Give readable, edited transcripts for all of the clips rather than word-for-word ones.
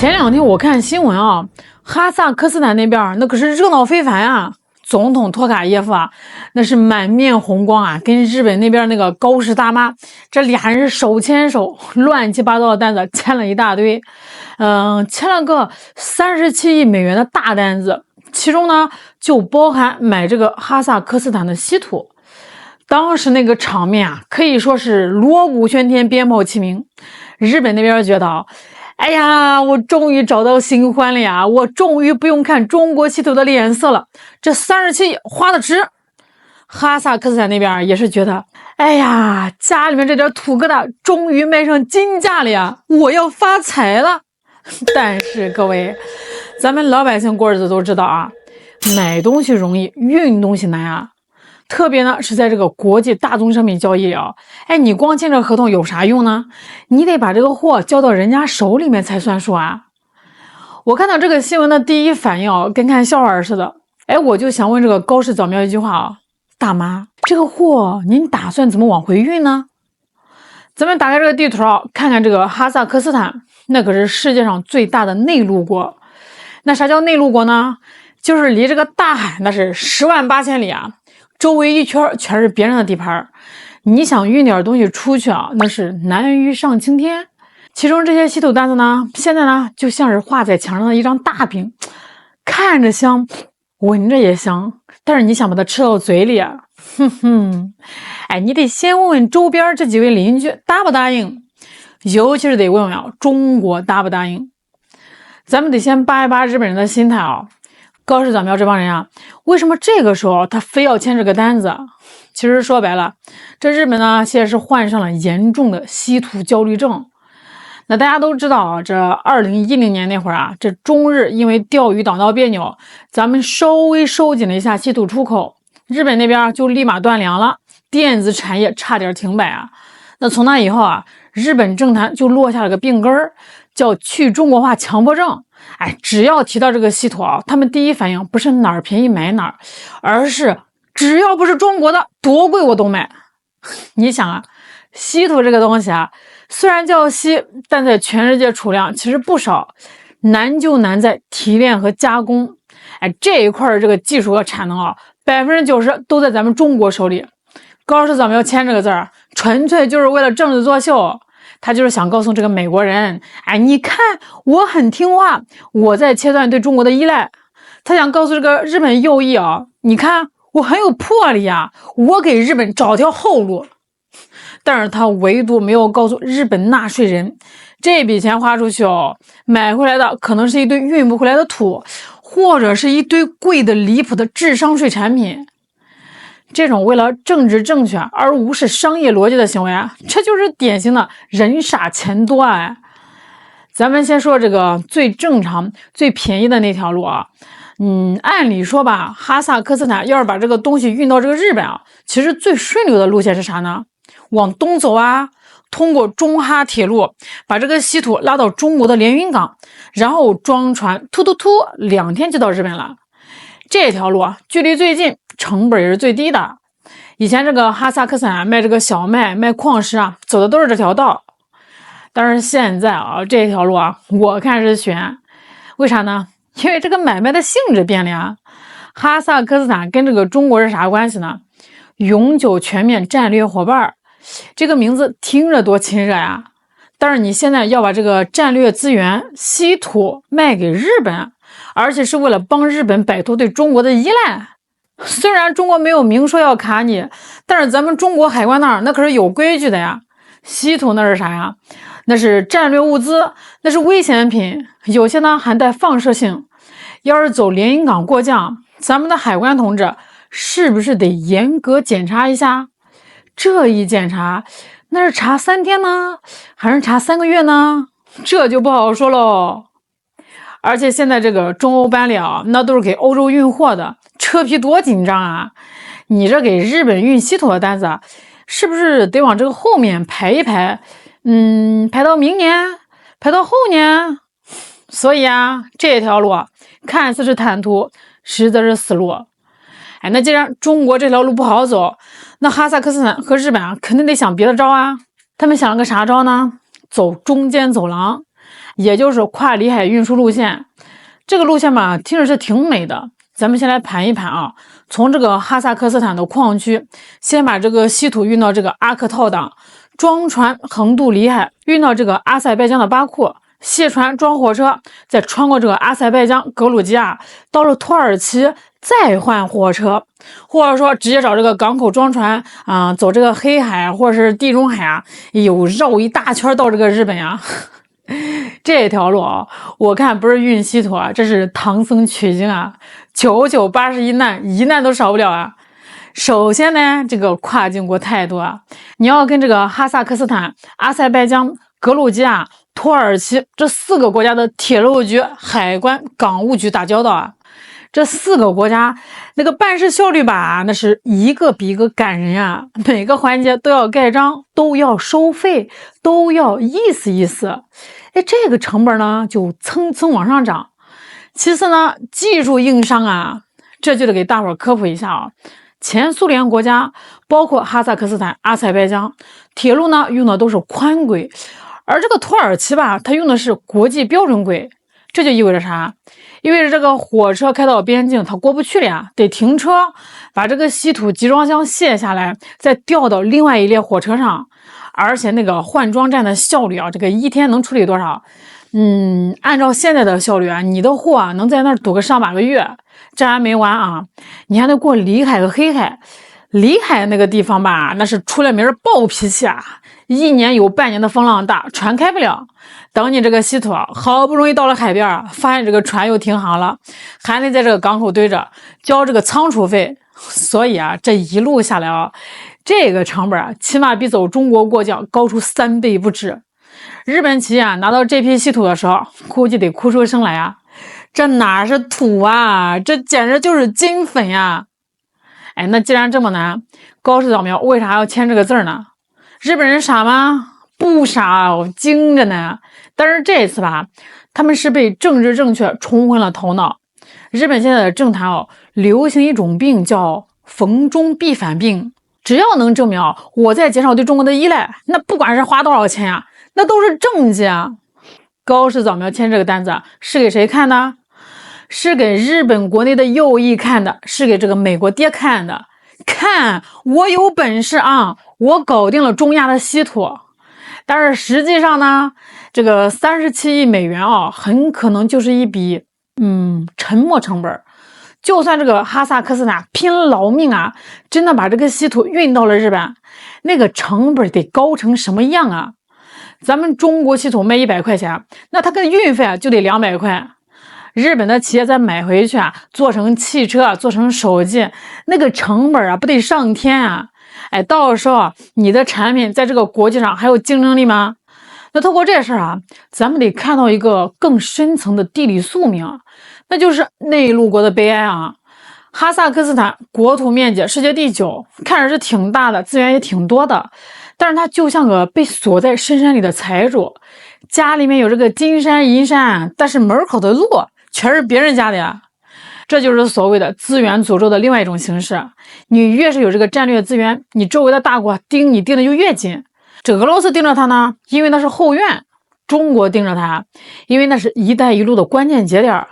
前两天我看新闻啊，哈萨克斯坦那边那可是热闹非凡啊。总统托卡耶夫啊，那是满面红光啊，跟日本那边那个高市大妈，这俩人手牵手，乱七八糟的单子签了一大堆，签了个37亿美元的大单子，其中呢就包含买这个哈萨克斯坦的稀土。当时那个场面啊，可以说是锣鼓喧天，鞭炮齐鸣。日本那边觉得，哎呀，我终于找到新欢了呀！我终于不用看中国稀土的脸色了，这37亿花的值。哈萨克斯坦那边也是觉得，哎呀，家里面这点土疙瘩终于卖上金价了呀！我要发财了。但是各位，咱们老百姓过日子都知道啊，买东西容易，运东西难啊。特别呢是在这个国际大宗商品交易啊，哎，你光签这合同有啥用呢？你得把这个货交到人家手里面才算数啊。我看到这个新闻的第一反应啊，跟看笑话似的。哎，我就想问这个高市早苗一句话啊，大妈，这个货您打算怎么往回运呢？咱们打开这个地图啊，看看这个哈萨克斯坦，那可是世界上最大的内陆国。那啥叫内陆国呢？就是离这个大海那是108000里啊。周围一圈全是别人的地盘，你想运点东西出去啊，那是难于上青天。其中这些稀土单子呢，现在呢就像是画在墙上的一张大饼，看着香，闻着也香，但是你想把它吃到嘴里啊，哎，你得先问问周边这几位邻居答不答应，尤其是得问问啊中国答不答应。咱们得先扒一扒日本人的心态啊。高市早苗这帮人啊，为什么这个时候他非要签这个单子？其实说白了，这日本呢现在是患上了严重的稀土焦虑症。那大家都知道啊，这2010年那会儿啊，这中日因为钓鱼岛闹别扭，咱们稍微收紧了一下稀土出口，日本那边就立马断粮了，电子产业差点停摆啊。那从那以后啊，日本政坛就落下了个病根儿，叫去中国化强迫症。哎，只要提到这个稀土啊，他们第一反应不是哪儿便宜买哪儿，而是只要不是中国的，多贵我都买。你想啊，稀土这个东西啊，虽然叫稀，但在全世界储量其实不少，难就难在提炼和加工。哎，这一块的这个技术和产能啊，90%都在咱们中国手里。高市早苗签这个字儿，纯粹就是为了政治作秀。他就是想告诉这个美国人，哎，你看我很听话，我在切断对中国的依赖。他想告诉这个日本右翼啊，你看我很有魄力啊，我给日本找条后路。但是他唯独没有告诉日本纳税人，这笔钱花出去哦，买回来的可能是一堆运不回来的土，或者是一堆贵的离谱的智商税产品。这种为了政治正确而无视商业逻辑的行为啊，这就是典型的人傻钱多啊！咱们先说这个最正常、最便宜的那条路啊。按理说吧，哈萨克斯坦要是把这个东西运到这个日本啊，其实最顺流的路线是啥呢？往东走啊，通过中哈铁路把这个稀土拉到中国的连云港，然后装船突2天就到日本了。这条路啊，距离最近，成本也是最低的。以前这个哈萨克斯坦卖这个小麦、卖矿石啊，走的都是这条道。但是现在啊，这条路啊，我看是悬。为啥呢？因为这个买卖的性质变了呀。哈萨克斯坦跟这个中国是啥关系呢？永久全面战略伙伴，这个名字听着多亲热呀。但是你现在要把这个战略资源稀土卖给日本，而且是为了帮日本摆脱对中国的依赖。虽然中国没有明说要卡你，但是咱们中国海关那儿那可是有规矩的呀。稀土那是啥呀？那是战略物资，那是危险品，有些呢还带放射性。要是走连云港过江，咱们的海关同志是不是得严格检查一下？这一检查，那是查3天呢，还是查3个月呢？这就不好说喽。而且现在这个中欧班列啊，那都是给欧洲运货的，车皮多紧张啊！你这给日本运稀土的单子，是不是得往这个后面排一排？排到明年，排到后年。所以啊，这条路看似是坦途，实则是死路。哎，那既然中国这条路不好走，那哈萨克斯坦和日本啊，肯定得想别的招啊。他们想了个啥招呢？走中间走廊。也就是跨里海运输路线。这个路线吧，听着是挺美的。咱们先来盘一盘啊，从这个哈萨克斯坦的矿区，先把这个稀土运到这个阿克套港，装船横渡里海，运到这个阿塞拜疆的巴库，卸船装火车，再穿过这个阿塞拜疆、格鲁吉亚，到了土耳其，再换火车，或者说直接找这个港口装船啊、走这个黑海或者是地中海啊，有绕一大圈到这个日本呀。这条路啊，我看不是运稀土啊，这是唐僧取经啊，981难，一难都少不了啊。首先呢，这个跨境国太多啊，你要跟这个哈萨克斯坦、阿塞拜疆、格鲁吉亚、土耳其这4个国家的铁路局、海关、港务局打交道啊。这4个国家那个办事效率吧，那是一个比一个感人啊，每个环节都要盖章，都要收费，都要意思意思。哎，这个成本呢就蹭蹭往上涨。其次呢，技术硬伤啊，这就得给大伙科普一下啊。前苏联国家包括哈萨克斯坦、阿塞拜疆，铁路呢用的都是宽轨，而这个土耳其吧，它用的是国际标准轨。这就意味着啥？意味着这个火车开到边境，它过不去了呀，得停车，把这个稀土集装箱卸下来，再调到另外一列火车上。而且那个换装站的效率啊，这个一天能处理多少？按照现在的效率啊，你的货啊能在那儿堵个上把个月。这还没完啊，你还得过里海和黑海。里海那个地方吧，那是出了名的暴脾气啊，一年有半年的风浪大，船开不了。等你这个稀土好不容易到了海边，发现这个船又停航了，还得在这个港口堆着交这个仓储费。所以啊，这一路下来啊，这个成本啊，起码比走中国过江高出3倍不止。日本企业啊拿到这批稀土的时候，估计得哭出声来啊！这哪是土啊，这简直就是金粉呀！哎，那既然这么难，高市早苗为啥要签这个字呢？日本人傻吗？不傻，精着呢。但是这次吧，他们是被政治正确冲昏了头脑。日本现在的政坛流行一种病叫逢中必反病，只要能证明我在减少对中国的依赖，那不管是花多少钱呀，那都是政绩啊。高市早苗签这个单子是给谁看的？是给日本国内的右翼看的，是给这个美国爹看的。看我有本事啊，我搞定了中亚的稀土。但是实际上呢，这个37亿美元啊，很可能就是一笔沉没成本。就算这个哈萨克斯坦拼老命啊，真的把这个稀土运到了日本，那个成本得高成什么样啊？咱们中国稀土卖100块钱，那它跟运费就得200块。日本的企业再买回去啊，做成汽车，做成手机，那个成本啊，不得上天啊！哎，到时候你的产品在这个国际上还有竞争力吗？那透过这事儿啊，咱们得看到一个更深层的地理宿命，那就是内陆国的悲哀啊！哈萨克斯坦国土面积世界第9，看着是挺大的，资源也挺多的，但是它就像个被锁在深山里的财主，家里面有这个金山银山，但是门口的路全是别人家的呀。这就是所谓的资源诅咒的另外一种形式。你越是有这个战略资源，你周围的大国盯你盯的就越紧。这俄罗斯盯着它呢，因为那是后院；中国盯着它，因为那是一带一路的关键节点。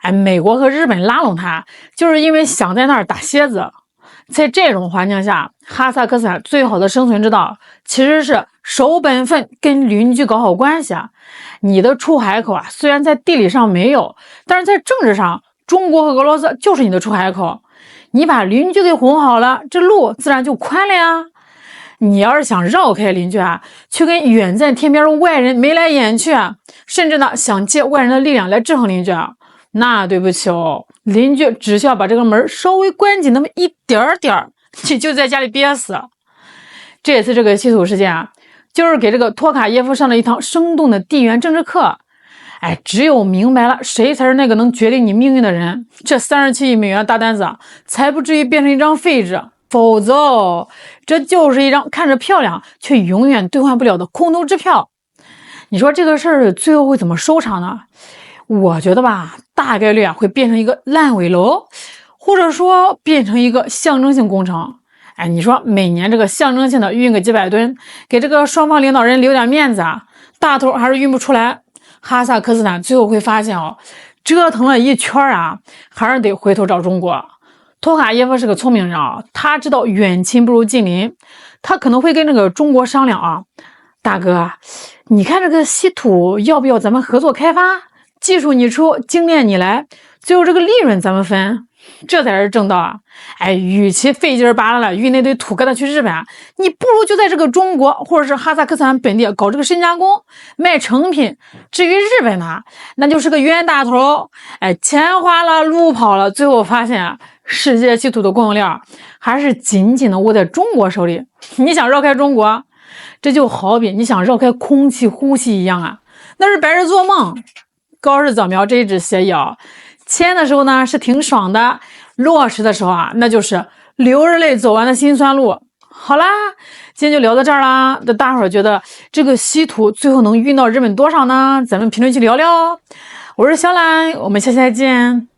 哎，美国和日本拉拢它，就是因为想在那儿打蝎子。在这种环境下，哈萨克斯坦最好的生存之道其实是守本分，跟邻居搞好关系啊。你的出海口啊，虽然在地理上没有，但是在政治上，中国和俄罗斯就是你的出海口。你把邻居给哄好了，这路自然就宽了呀。你要是想绕开邻居啊，去跟远在天边的外人眉来眼去啊，甚至呢想借外人的力量来制衡邻居啊，那对不起哦，邻居只需要把这个门稍微关紧那么一点点，你就在家里憋死。这次这个稀土事件啊，就是给这个托卡耶夫上了一堂生动的地缘政治课。哎，只有明白了谁才是那个能决定你命运的人，这37亿美元大单子啊，才不至于变成一张废纸。否则这就是一张看着漂亮却永远兑换不了的空头支票。你说这个事儿最后会怎么收场呢？我觉得吧，大概率啊会变成一个烂尾楼，或者说变成一个象征性工程。哎，你说每年这个象征性的运个几百吨，给这个双方领导人留点面子啊，大头还是运不出来。哈萨克斯坦最后会发现折腾了一圈啊，还是得回头找中国。托卡耶夫是个聪明人啊，他知道远亲不如近邻，他可能会跟这个中国商量啊，大哥，你看这个稀土要不要咱们合作开发？技术你出，精炼你来，最后这个利润咱们分，这才是正道啊！哎，与其费劲巴拉了运那堆土疙瘩去日本，你不如就在这个中国或者是哈萨克斯坦本地搞这个深加工，卖成品。至于日本呢，那就是个冤大头，哎，钱花了，路跑了，最后发现世界稀土的供应链还是紧紧的握在中国手里。你想绕开中国，这就好比你想绕开空气呼吸一样啊，那是白日做梦。高氏早苗这一纸协议签的时候呢是挺爽的，落实的时候那就是流着泪走完的辛酸路。好啦，今天就聊到这儿啦。那大伙儿觉得这个稀土最后能运到日本多少呢？咱们评论区聊聊。我是小懒，我们下期再见。